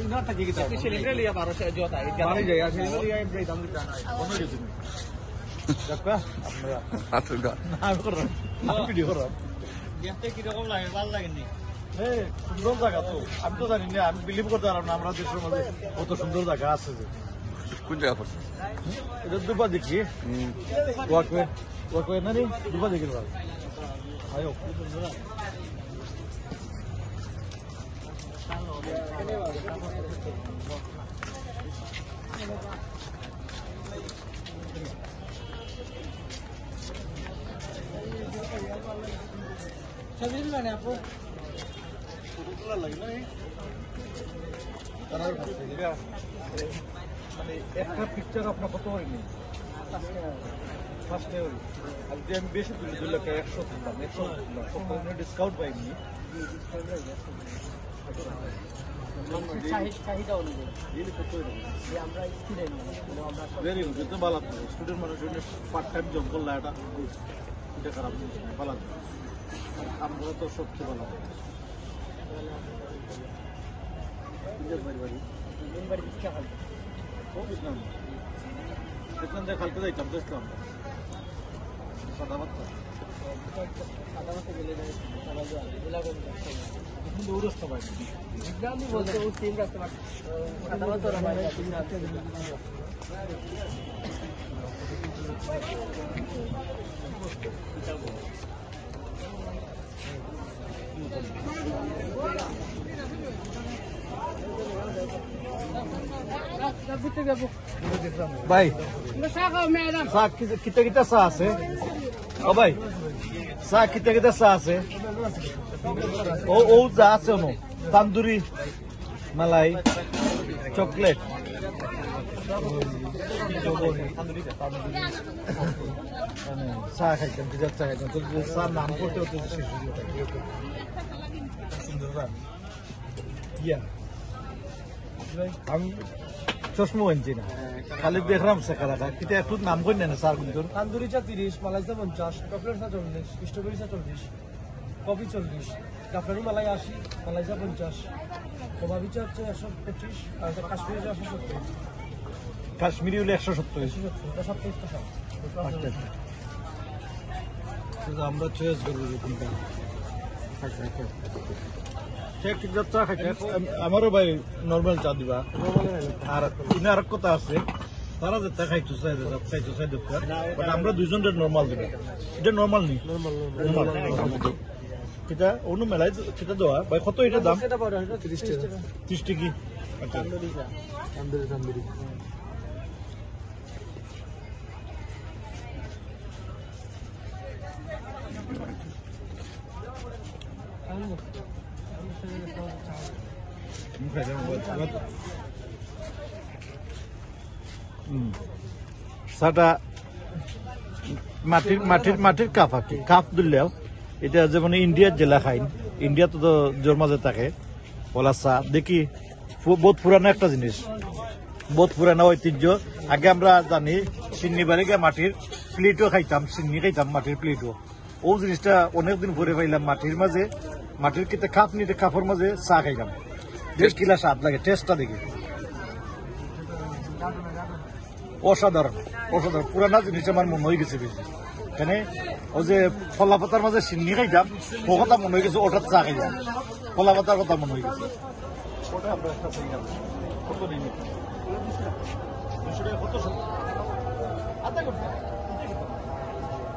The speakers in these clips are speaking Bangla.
ইনার থাকি কি সিলিন্ডার লিয়া 1200 জোতা মানে যাই সিলিন্ডার লিয়া এই দাম দিতে না অন্য কিছু নেই দেখবা আপনারা আতুগা না করব না ভিডিও করব দেখতে কি রকম লাগে ভালো লাগেনি সুন্দর জায়গা তো আমি তো জানি না আমি বিলিভ করতে পারলাম না আমরা দেশের মধ্যে কত সুন্দর জায়গা আছে যে কোন জায়গা পড়ছে এটা দুবা দেখি ওয়াকওয়ে না রে দুবা দেখি ভাই আয়ো सभी मैंने आपको একটা পিকচার আপনার কত হয়নি ফার্স্টে হই আর যদি আমি বেশি তুলি 2 লাখ 100 তুললাম 100 তুললাম সব ডিসকাউন্ট পাইনি চাহিদা অনুযায়ী আমরা স্টুডেন্ট ভেরি গুড তো ভালো স্টুডেন্ট মানুষ পার্ট টাইম জব করলে এটা খারাপ ভালো আমরা তো সবচেয়ে ভালো দেখলাম যে কালকে যাইতাম দেখলাম সাদা বাচ্চা গেলে দৌড়স্ত ভাই বলতে ও তিন রাস্তা সাদা ভাই কিতা চা আছে ও ভাই চা কিতা চা আছে ও যা আছে তান্দুরি মালাই চকলেট চা খাইতাম চা খাইতাম চা নাম করতে হতো আমি চশমা আনছি না খালি দেখলাম শেখাটা কিন্তু একটু নাম করি না স্যার কিন্তু তান্দুরি চা 30 মালাই চা 50 চকলেট চা 40 স্ট্রবেরি চা 40 কফি 40 জাফরানি মালাই 80 মালাই চা 50 কবাবি চা হচ্ছে 125 আর কাশ্মীরি চা 170 কাশ্মীরি হলে 170 আমরা চয়েস করবো আমারও ভাই নর্মাল চা দিবা আর আর কথা আছে তারা যেটা খাইছো আমরা দুইজন নর্মাল দিবা এটা নর্মাল নেই এটা অন্য মেলায় সেটা দেওয়া ভাই কত এটা দাম 30 টাকা তান্দুরি সাটা মাটির কাপ আর কি কাপ দিলেও এটা যেমন ইন্ডিয়ার জেলা খাইন ইন্ডিয়াতে তো জোর মাঝে থাকে বলা চা দেখি বহুত পুরানো একটা জিনিস বহুত পুরানো ঐতিহ্য আগে আমরা জানি চিন্নি বাড়ি গিয়ে মাটির প্লেটও খাইতাম চিন্নি খাইতাম মাটির প্লেটও ও জিনিসটা অনেকদিন পরে পাইলাম মাটির কিতে কাপ নিতে কাপের মাঝে চা খাইলাম বেশ কিলা স্বাদ লাগে টেস্টটা দেখি অসাধারণ পুরানা জিনিস আমার মনে হয়ে গেছে বেশি এখানে ও যে ফলা পাতার মাঝে চিন্নি খাইতাম ও কথা মনে হয়ে গেছে ওটার চা খাইতাম ফলা পাতার কথা মনে হয়ে গেছে ওটা আমরা একটা কত নেই আধা ঘন্টা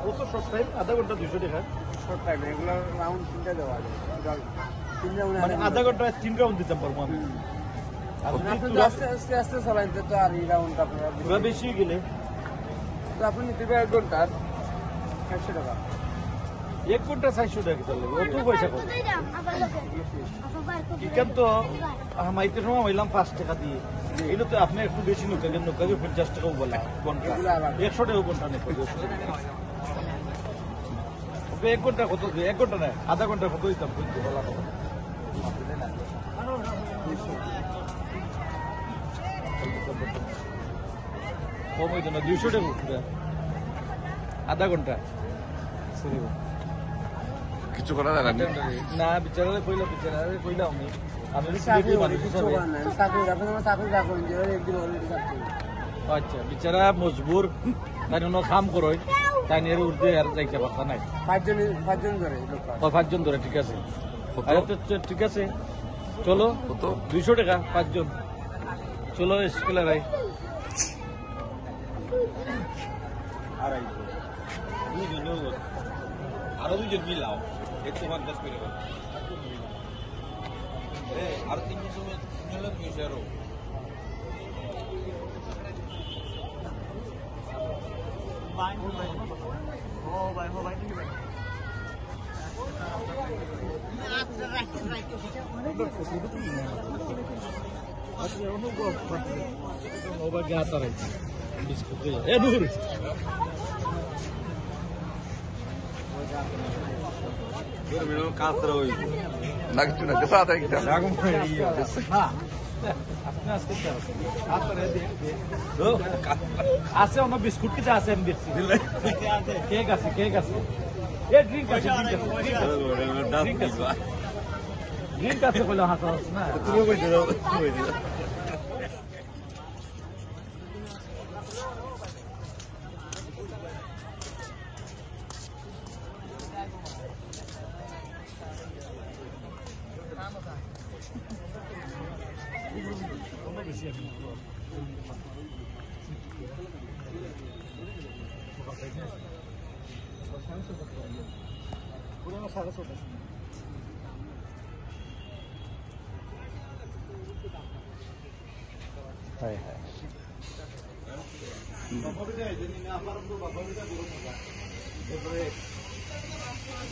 কত শর্ট টাইম আধা ঘন্টা 200 টাকা শর্ট টাইম রেগুলার রাউন্ড 3টা দেওয়া যায় মানে আধা ঘন্টা 3 রাউন্ড দিতাম পারবো আমি আস্তে চলাইন তো আর এই রাউন্ড আপনারা বেশি গেলে তো আপনি নিতে পারেন 1 ঘন্টা 400 টাকা 1 ঘন্টা 400 টাকা দিতে লাগবে অত পয়সা কত কিকাম তো আমাইতে সময় হইলাম 5 টাকা দিয়ে এটা তো আপনি একটু বেশি নৌকাকে 50 টাকাও বলে ঘন্টা 100 টাকা ঘন্টা নেই 1 ঘন্টা কত 1 ঘন্টা না আধা ঘন্টা কত দিতাম কিন্তু বলা কম হইতো না 200 টাকা আধা ঘন্টা কিছু করা যায় না বিচারালে কইলাম আমি আপনি আচ্ছা বিচারা মজবুর তাই অন্য কাম করো তাই নিয়ে উর্দু আর যাইতে পারতা নাই 5 জন ধরে ঠিক আছে ঠিক আছে চলো 200 টাকা 5 জন চলো স্কুলে ভাই আরো 2 জন মিলাও 150 করে আর 3 জন মিলে 200 আছে অন্য বিস্কুট কিটা আছে আমি দেখছি কেক আছে ড্রিঙ্ক আছে ড্রিঙ্ক আছে কইলে হাসা না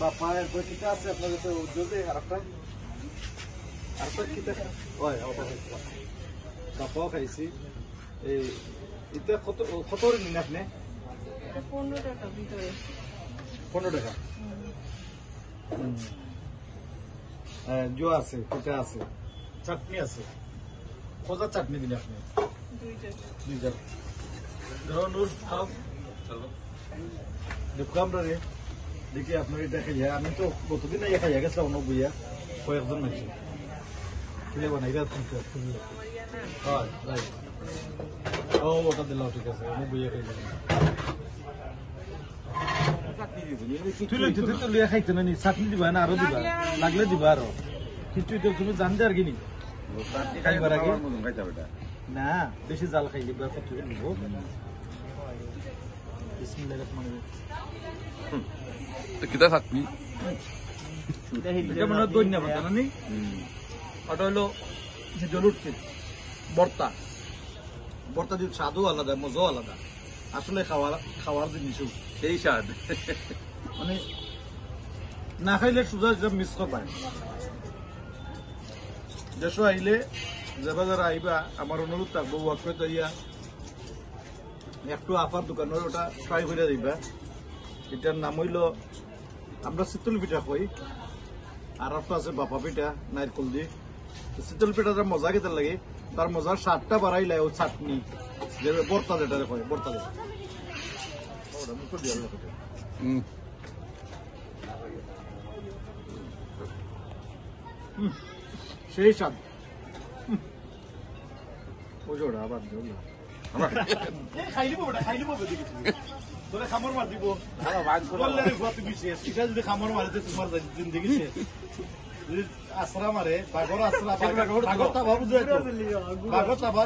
বাপা এরপর কিটা আছে আপনাদের তো উদ্যোগে আরেকটা কিটা হয় বাপাও খাইছি এই এটা কত নিন আপনি 15 টাকা ভিতরে 15 টাকা জো আছে কিটা আছে চাটনি আছে কত চাটনি দিন আপনি 2 টাকা ধরুন খাও চলো দেখো আমরা রে দেখি আপনার এটা খাইয়া আমি তো কতদিন আগে খাইয়া গেছিলাম অন্য বইয়া কয়েকজন নাকি খেলে বানাই হয় রাইট ও ওটা দিলাম ঠিক আছে অন্য বইয়া খাইলাম তুই লিয়া খাইতে না নি চাটনি দিবা না আরো দিবা লাগলে দিবা আরো কিন্তু তুমি জানতে আর কি নি খাইবার আগে না বেশি জাল খাইলে কত নিব বিসমিল্লাহির রহমানির রহিম কিটা থাকবি এটা মনে হয় ধন্যবাদ জানানি ওটা হলো যে জলুটকে বর্তা দিয়ে স্বাদও আলাদা মজাও আলাদা আসলে খাওয়ার জিনিসও সেই স্বাদ মানে না খাইলে সোজা মিস পায় দেশ আইলে যারা আইবা আমার অনুরোধ থাকবো ওয়াকফে ইয়া একটু আপার দোকানের ওটা ট্রাই করে দিবা এটার নাম হইল আমরা শীতল পিঠা কই আর একটা আছে বাপা পিঠা নারকল দিয়ে শীতল পিঠাটার মজা খেতে লাগে তার মজার স্বাদটা বাড়াইলে ও চাটনি যে বর্তা যেটা কয় বর্তা যেটা সেই স্বাদ ওজোড়া আবার খামর মার দিব যদি খামর মারে তোমার জিন্দগি শেষ যদি আশ্রা মারে বাঘর আশ্রা বাঘর বাঘর তাবা বুঝে বাঘর তাবা